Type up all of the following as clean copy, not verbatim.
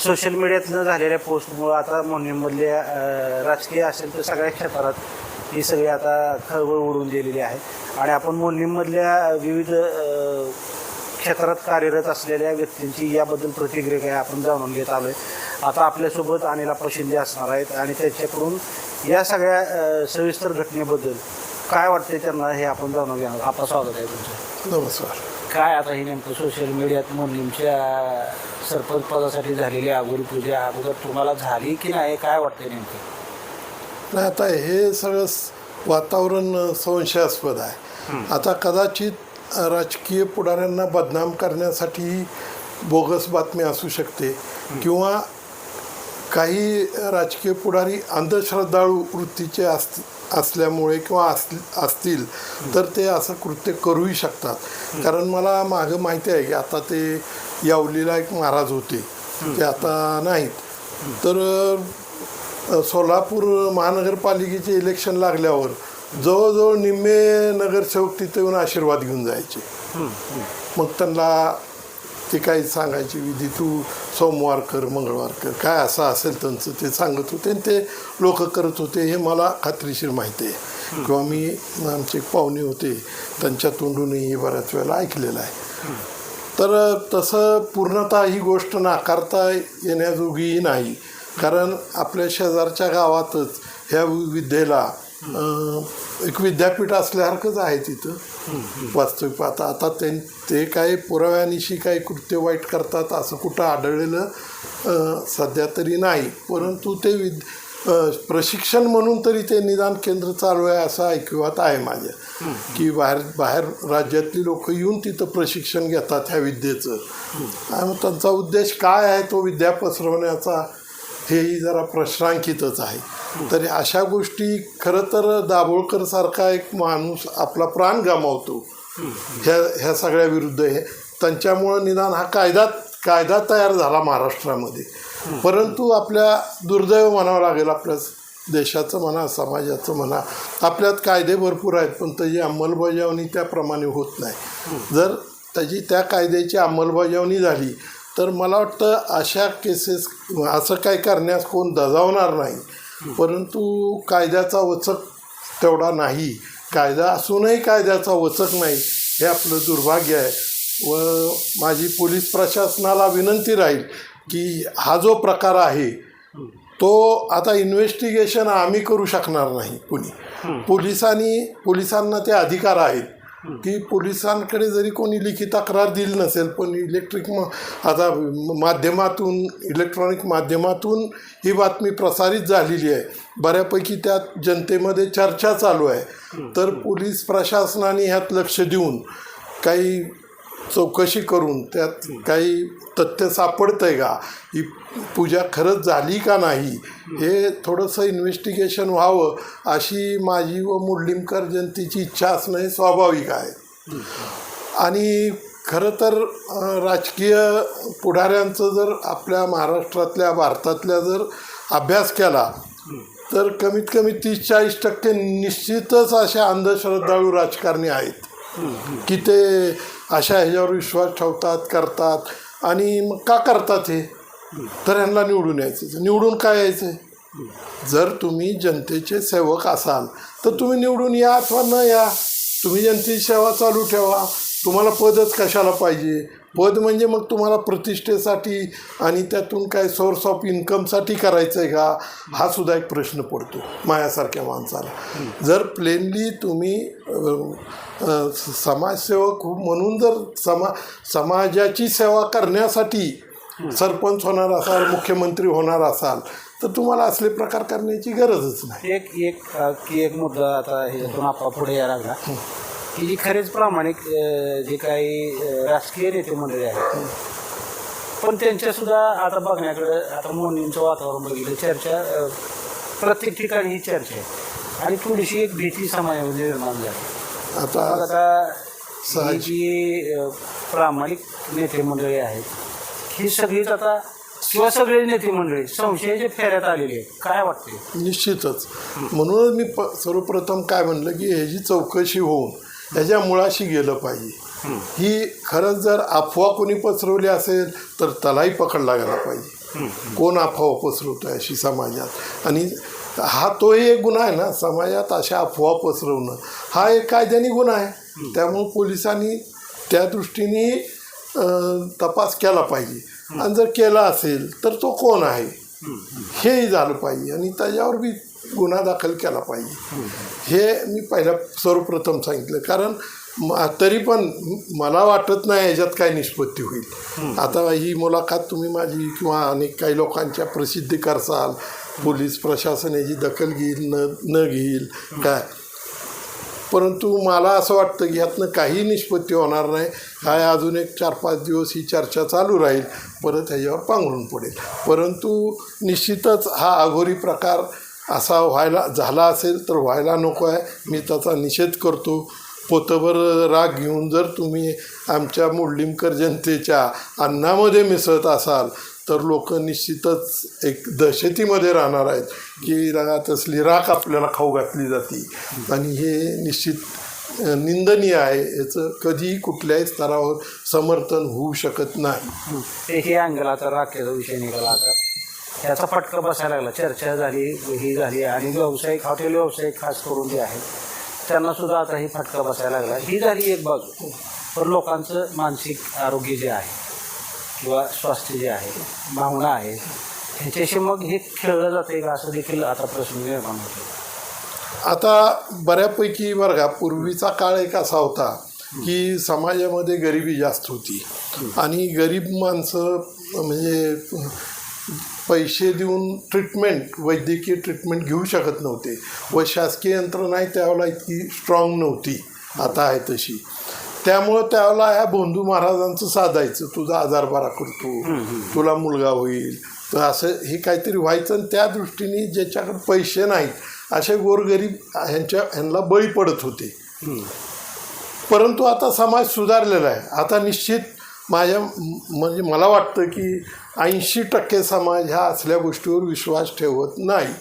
Social मीडियातनं झालेल्या पोस्टमुळं आता मोहीममधल्या राजकीय असेल तर सगळ्या क्षेत्रात ही सगळी आता खळबळ उडून गेलेली आहे आणि आपण मोहीममधल्या विविध क्षेत्रात कार्यरत असलेल्या व्यक्तींची याबद्दल प्रतिक्रिया काय आपण जाणून घेत आलो आहे. आता आपल्यासोबत अनिल शिंदे असणार आहेत आणि त्यांच्याकडून या सगळ्या सविस्तर घटनेबद्दल काय वाटते त्यांना हे आपण जाणून घेणार. आपलं स्वागत आहे तुमचं. नमस्कार. काय आता हे नेमकं सोशल मीडियात मोहीमच्या सरपंच पदासाठी झालेली अगोदर पूजा अगोदर तुम्हाला झाली की नाही काय वाटते नेमकं? नाही, आता हे सगळं वातावरण संशयास्पद आहे. आता कदाचित राजकीय पुढाऱ्यांना बदनाम करण्यासाठी बोगस बातमी असू शकते किंवा काही राजकीय पुढारी अंधश्रद्धाळू वृत्तीचे असल्यामुळे किंवा असतील तर ते असं कृत्य करूही शकतात. कारण मला मागं माहिती आहे की आता ते यावलीला एक महाराज होते, ते आता नाहीत. तर सोलापूर महानगरपालिकेचे इलेक्शन लागल्यावर जवळजवळ निम्मे नगरसेवक तिथे येऊन आशीर्वाद घेऊन जायचे. मग त्यांना ते काही सांगायची विधी तू सोमवार कर मंगळवार कर काय असं असेल त्यांचं ते सांगत होते आणि ते लोक करत होते हे मला खात्रीशीर माहिती आहे किंवा मी आमचे पाहुणे होते त्यांच्या तोंडूनही बऱ्याच वेळेला ऐकलेलं आहे. तर तसं पूर्णतः ही गोष्ट नाकारता येण्याजोगीही नाही. कारण आपल्या शेजारच्या गावातच ह्या विद्येला एक विद्यापीठ असल्यासारखंच आहे तिथं वास्तविक पाहता. आता ते काही पुराव्यानिशी काही कृत्य वाईट करतात असं कुठं आढळलेलं सध्या तरी नाही. परंतु ते प्रशिक्षण म्हणून तरी ते निदान केंद्र चालू आहे असं ऐकिवात आहे माझ्या, की बाहेर राज्यातली लोक येऊन तिथं प्रशिक्षण घेतात ह्या विद्येचं. आणि त्यांचा उद्देश काय आहे तो विद्या पसरवण्याचा हेही जरा प्रश्नांकितच आहे. तरी अशा गोष्टी खरं तर दाभोळकरसारखा एक माणूस आपला प्राण गमावतो ह्या सगळ्या विरुद्ध. हे त्यांच्यामुळं निदान हा कायदा तयार झाला महाराष्ट्रामध्ये. परंतु आपल्या दुर्दैव म्हणावं लागेल, आपल्या देशाचं म्हणा समाजाचं म्हणा, आपल्यात कायदे भरपूर आहेत पण त्याची अंमलबजावणी त्याप्रमाणे होत नाही. जर त्या कायद्याची अंमलबजावणी झाली तर मला वाटतं अशा केसेस असं काय करण्यास कोण दजावणार नाही. परंतु कायद्याचा वचक तेवढा नाही. कायदा असूनही कायद्याचा वचक नाही हे आपलं दुर्भाग्य आहे. व माझी पोलीस प्रशासनाला विनंती राहील की हा जो प्रकार आहे तो आता इन्व्हेस्टिगेशन आम्ही करू शकणार नाही कुणी. पोलिसांना ते अधिकार आहेत की पोलिसांकडे जरी कोणी लिखित तक्रार दिली नसेल पण आता इलेक्ट्रॉनिक माध्यमातून ही बातमी प्रसारित झालेली आहे, बऱ्यापैकी त्यात जनतेमध्ये चर्चा चालू आहे. तर पोलीस प्रशासनाने ह्यात लक्ष देऊन काही चौकशी करून त्यात काही तथ्य सापडतंय का, ही पूजा खरंच झाली का नाही हे थोडंसं इन्व्हेस्टिगेशन व्हावं अशी माझी व मुडलिमकर जनतेची इच्छा असणं हे स्वाभाविक आहे. आणि खरं तर राजकीय पुढाऱ्यांचं जर आपल्या महाराष्ट्रातल्या भारतातल्या जर अभ्यास केला तर कमीत कमी 30-40% निश्चितच अशा अंधश्रद्धाळू राजकारणी आहेत की ते अशा ह्याच्यावर विश्वास ठेवतात करतात. आणि मग का करतात हे? तर ह्यांना निवडून यायचं. निवडून काय यायचं? जर तुम्ही जनतेचे सेवक असाल तर तुम्ही निवडून या अथवा न या, तुम्ही जनतेची सेवा चालू ठेवा. तुम्हाला पदच कशाला पाहिजे? पद म्हणजे मग तुम्हाला प्रतिष्ठेसाठी आणि त्यातून काय सोर्स ऑफ इन्कमसाठी करायचं आहे का हा सुद्धा एक प्रश्न पडतो माझ्यासारख्या माणसाला. जर प्लेनली तुम्ही समाजसेवक म्हणून जर समाजाची सेवा करण्यासाठी सरपंच होणार असाल, मुख्यमंत्री होणार असाल तर तुम्हाला असले प्रकार करण्याची गरजच नाही. एक मुद्दा आता ह्यातून आपला पुढे यायला लागला की जी खरेच प्रामाणिक जे काही राजकीय नेते मंडळी आहेत पण त्यांच्यासुद्धा आता बघण्याकडं आता मोहीमचं वातावरण बघितलं, चर्चा प्रत्येक ठिकाणी ही चर्चा आहे आणि थोडीशी एक भीती समाजामध्ये निर्माण झाली. आता जी प्रामाणिक नेते मंडळी आहेत ही सगळीच आता किंवा सगळे नेते मंडळी संशयाच्या फेऱ्यात आलेली आहेत. काय वाटते? निश्चितच. म्हणूनच मी सर्वप्रथम काय म्हणलं की ह्याची चौकशी होऊन ह्याच्या मुळाशी गेलं पाहिजे. ही खरंच जर अफवा कोणी पसरवली असेल तर त्यालाही पकडला गेला पाहिजे. कोण अफवा पसरवतोय अशी समाजात, आणि हा तोही एक गुन्हा आहे ना, समाजात अशा अफवा पसरवणं हा एक कायद्याने गुन्हा आहे. त्यामुळे पोलिसांनी त्या दृष्टीने तपास केला पाहिजे, आणि जर केला असेल तर तो कोण आहे हेही झालं पाहिजे, आणि त्याच्यावर बी गुन्हा दाखल केला पाहिजे. हे मी पहिल्या सर्वप्रथम सांगितलं, कारण तरी पण मला वाटत नाही याच्यात काय निष्पत्ती होईल. आता ही मुलाखत तुम्ही माझी किंवा अनेक काही लोकांच्या प्रसिद्धी करसाल, पोलीस प्रशासन याची दखल घेईल न घेईल काय, परंतु मला असं वाटतं की यातनं काही निष्पत्ती होणार नाही. काय अजून एक 4-5 दिवस ही चर्चा चालू राहील, परत ह्याच्यावर पांघरून पडेल. परंतु निश्चितच हा अघोरी प्रकार असा झाला असेल तर व्हायला नको आहे. मी त्याचा निषेध करतो. पोतभर राग घेऊन जर तुम्ही आमच्या मोडलिमकर जनतेच्या अन्नामध्ये मिसळत असाल तर लोक निश्चितच एक दहशतीमध्ये राहणार आहेत की तसली राख आपल्याला खाऊ घातली जाते, आणि हे निश्चित निंदनीय आहे. याचं कधीही कुठल्याही स्तरावर समर्थन होऊ शकत नाही. हे अंगला आता राख्याचा विषय निघाला, आता त्याचा फटका बसायला लागला. चर्चा झाली, ही झाली, आणि व्यावसायिक हॉटेल व्यावसायिक खास करून जे आहे त्यांना सुद्धा आता ही फटका बसायला लागला. ही झाली एक बाजू. पण लोकांचं मानसिक आरोग्य जे आहे किंवा स्वास्थ्य जे आहे, भावना आहे, ह्याच्याशी मग हे खेळलं जाते का असं देखील आता प्रश्न निर्माण होतो. आता बऱ्यापैकी बरं का, पूर्वीचा काळ एक असा होता की समाजामध्ये गरिबी जास्त होती, आणि गरीब माणसं म्हणजे पैसे देऊन वैद्यकीय ट्रीटमेंट घेऊ शकत नव्हते, व शासकीय यंत्रणाही त्यावेळेला इतकी स्ट्रॉंग नव्हती आता आहे तशी. त्यामुळं त्यावेळेला ह्या भोंदू महाराजांचं साधायचं, तुझा आजार बरा करतो, तुला मुलगा होईल, तर असं हे काहीतरी व्हायचं. आणि त्या दृष्टीने ज्याच्याकडे पैसे नाहीत असे गोरगरीब ह्यांना बळी पडत होते. परंतु आता समाज सुधारलेला आहे. आता निश्चित म्हणजे मला वाटतं की 80% समाज ह्या असल्या गोष्टीवर विश्वास ठेवत नाही.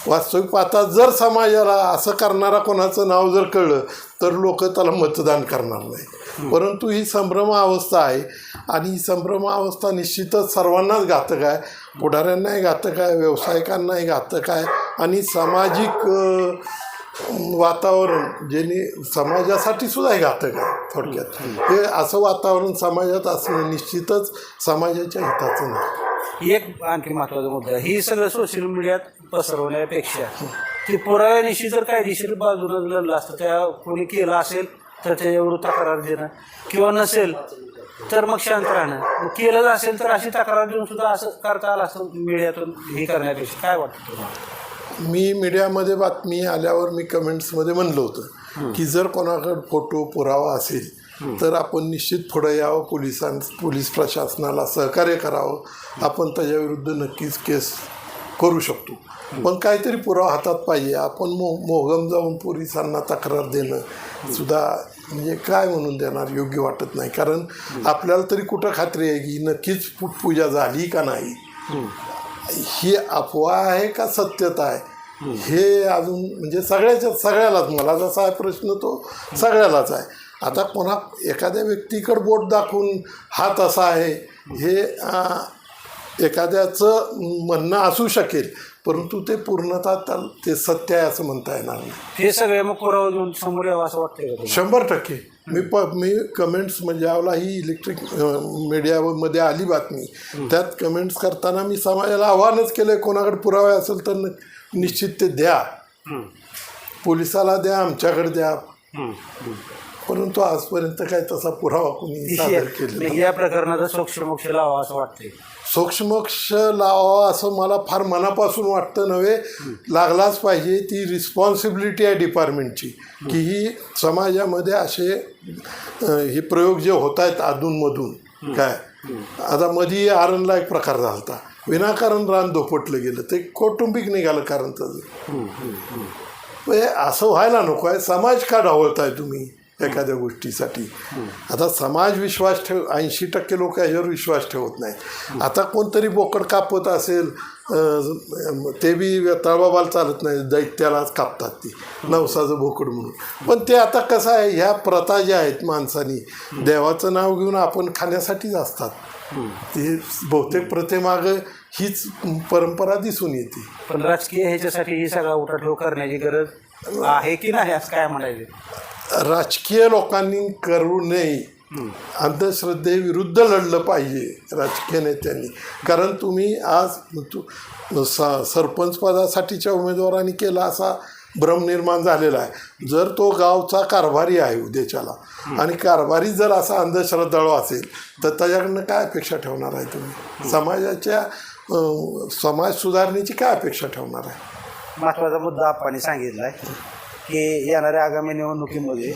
वास्तविक पाहता जर समाजाला असं करणारा कोणाचं नाव जर कळलं तर लोक त्याला मतदान करणार नाही. परंतु ही संभ्रमावस्था आहे, आणि ही संभ्रमावस्था निश्चितच सर्वांनाच घातक आहे. पुढाऱ्यांनाही घातक आहे, व्यावसायिकांनाही घातक आहे, आणि सामाजिक वातावरण ज्याने समाजासाठी सुद्धा हे घातक आहे. थोडक्यात हे असं वातावरण समाजात असणं निश्चितच समाजाच्या हिताचं नाही. एक आणखी महत्त्वाचा मुद्दा, ही सगळं सोशल मीडियात पसरवण्यापेक्षा ते पुराव्यानिशी जर कायदेशीर बाजूनं लढलं असतं, त्या कोणी केलं असेल तर त्याच्यावर तक्रार देणं, किंवा नसेल तर मग शांत राहणं, केलं असेल तर अशी तक्रार देऊन सुद्धा असं करता आलं असं मीडियातून हे करण्यापेक्षा. काय वाटतं तुम्हाला? मी मीडियामध्ये बातमी आल्यावर मी कमेंट्समध्ये म्हणलं होतं की जर कोणाकडे फोटो पुरावा असेल तर आपण निश्चित पुढे यावं, पोलीस प्रशासनाला सहकार्य करावं. आपण त्याच्याविरुद्ध नक्कीच केस करू शकतो, पण काहीतरी पुरावा हातात पाहिजे. आपण मोहगम जाऊन पोलिसांना तक्रार देणं सुद्धा म्हणजे काय म्हणून देणार योग्य वाटत नाही. कारण आपल्याला तरी कुठं खात्री आहे की नक्कीच पूजा झाली का नाही, ही अफवा आहे का सत्यता आहे, हे अजून म्हणजे सगळ्यालाच, मला जसा आहे प्रश्न तो सगळ्यालाच आहे. आता एखाद्या व्यक्तीकडे बोट दाखवून हा तसा आहे हे एखाद्याचं म्हणणं असू शकेल, परंतु ते पूर्णतः ते सत्य आहे असं म्हणता येणार नाही. हे सगळे मग पुरावा घेऊन समोर यावं असं वाटतंय? 100%. मी कमेंट्स म्हणजे यावला ही इलेक्ट्रिक मीडियामध्ये आली बातमी, त्यात कमेंट्स करताना मी समाजाला आव्हानच केलं, कोणाकडे पुरावे असेल तर निश्चित ते द्या, पोलिसाला द्या, आमच्याकडे द्या. परंतु आजपर्यंत काय तसा पुरावा कोणी सादर केला. या प्रकरणाचा सोक्षमोक्ष लावा असं वाटतंय? सोक्षमोक्ष लावा असं मला फार मनापासून वाटतं नव्हे, लागलाच पाहिजे. ती रिस्पॉन्सिबिलिटी आहे डिपार्टमेंटची की ही समाजामध्ये असे हे प्रयोग जे होत आहेत अधूनमधून, काय आता मधी आरणला एक प्रकार झाला होता, विनाकारण रान धोपटलं गेलं, ते कौटुंबिक निघालं कारण त्याचं. असं व्हायला नको आहे. समाज का ढावळताय तुम्ही? एखाद्या गोष्टीसाठी. आता समाज विश्वास 80% लोक याच्यावर विश्वास ठेवत नाहीत. आता कोणतरी बोकड कापत असेल ते बी तळबाबाला चालत नाही, दैत्यालाच कापतात ती नवसाचं बोकड म्हणून. पण ते आता कसं आहे, ह्या प्रथा ज्या आहेत माणसानी देवाचं नाव घेऊन आपण खाण्यासाठीच असतात. ती बहुतेक प्रथेमागं हीच परंपरा दिसून येते. पण राजकीय ह्याच्यासाठी ही सगळा उठाठेव करण्याची गरज आहे की नाही असं काय म्हणायचं? राजकीय लोकांनी करू नये, अंधश्रद्धेविरुद्ध लढलं पाहिजे राजकीय नेत्यांनी. कारण तुम्ही आज सरपंच पदासाठीच्या उमेदवारांनी केला असा भ्रम निर्माण झालेला आहे. जर तो गावचा कारभारी आहे उद्याच्याला आणि कारभारी जर असा अंधश्रद्धाळू असेल तर त्याच्याकडनं काय अपेक्षा ठेवणार आहे तुम्ही? समाज सुधारणेची काय अपेक्षा ठेवणार आहे? महत्त्वाचा मुद्दा आपण सांगितला आहे की येणाऱ्या आगामी निवडणुकीमध्ये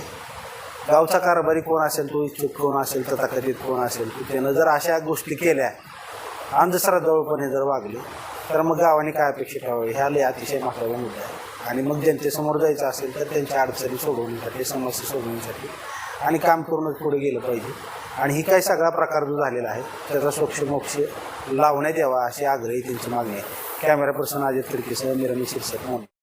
गावचा कारभारी कोण असेल, तो इच्छुक कोण असेल, तथाकथित कोण असेल, त्यानं जर अशा गोष्टी केल्या, अंधश्रद्धाळूपणे जर वागले, तर मग गावाने काय अपेक्षा ठेवावी, ह्या लय अतिशय महत्त्वाचा मुद्दा आहे. आणि मग जनतेसमोर जायचं असेल तर त्यांच्या अडचणी सोडवण्यासाठी, समस्या सोडवण्यासाठी आणि काम करूनच पुढे गेलं पाहिजे. आणि ही काही सगळा प्रकार जो झालेला आहे त्याचा सोक्ष लावण्यात यावा अशी आग्रही त्यांची मागणी आहे. कॅमेरा पर्सन अजित तिरकेसह मी रमेश शिरसाट.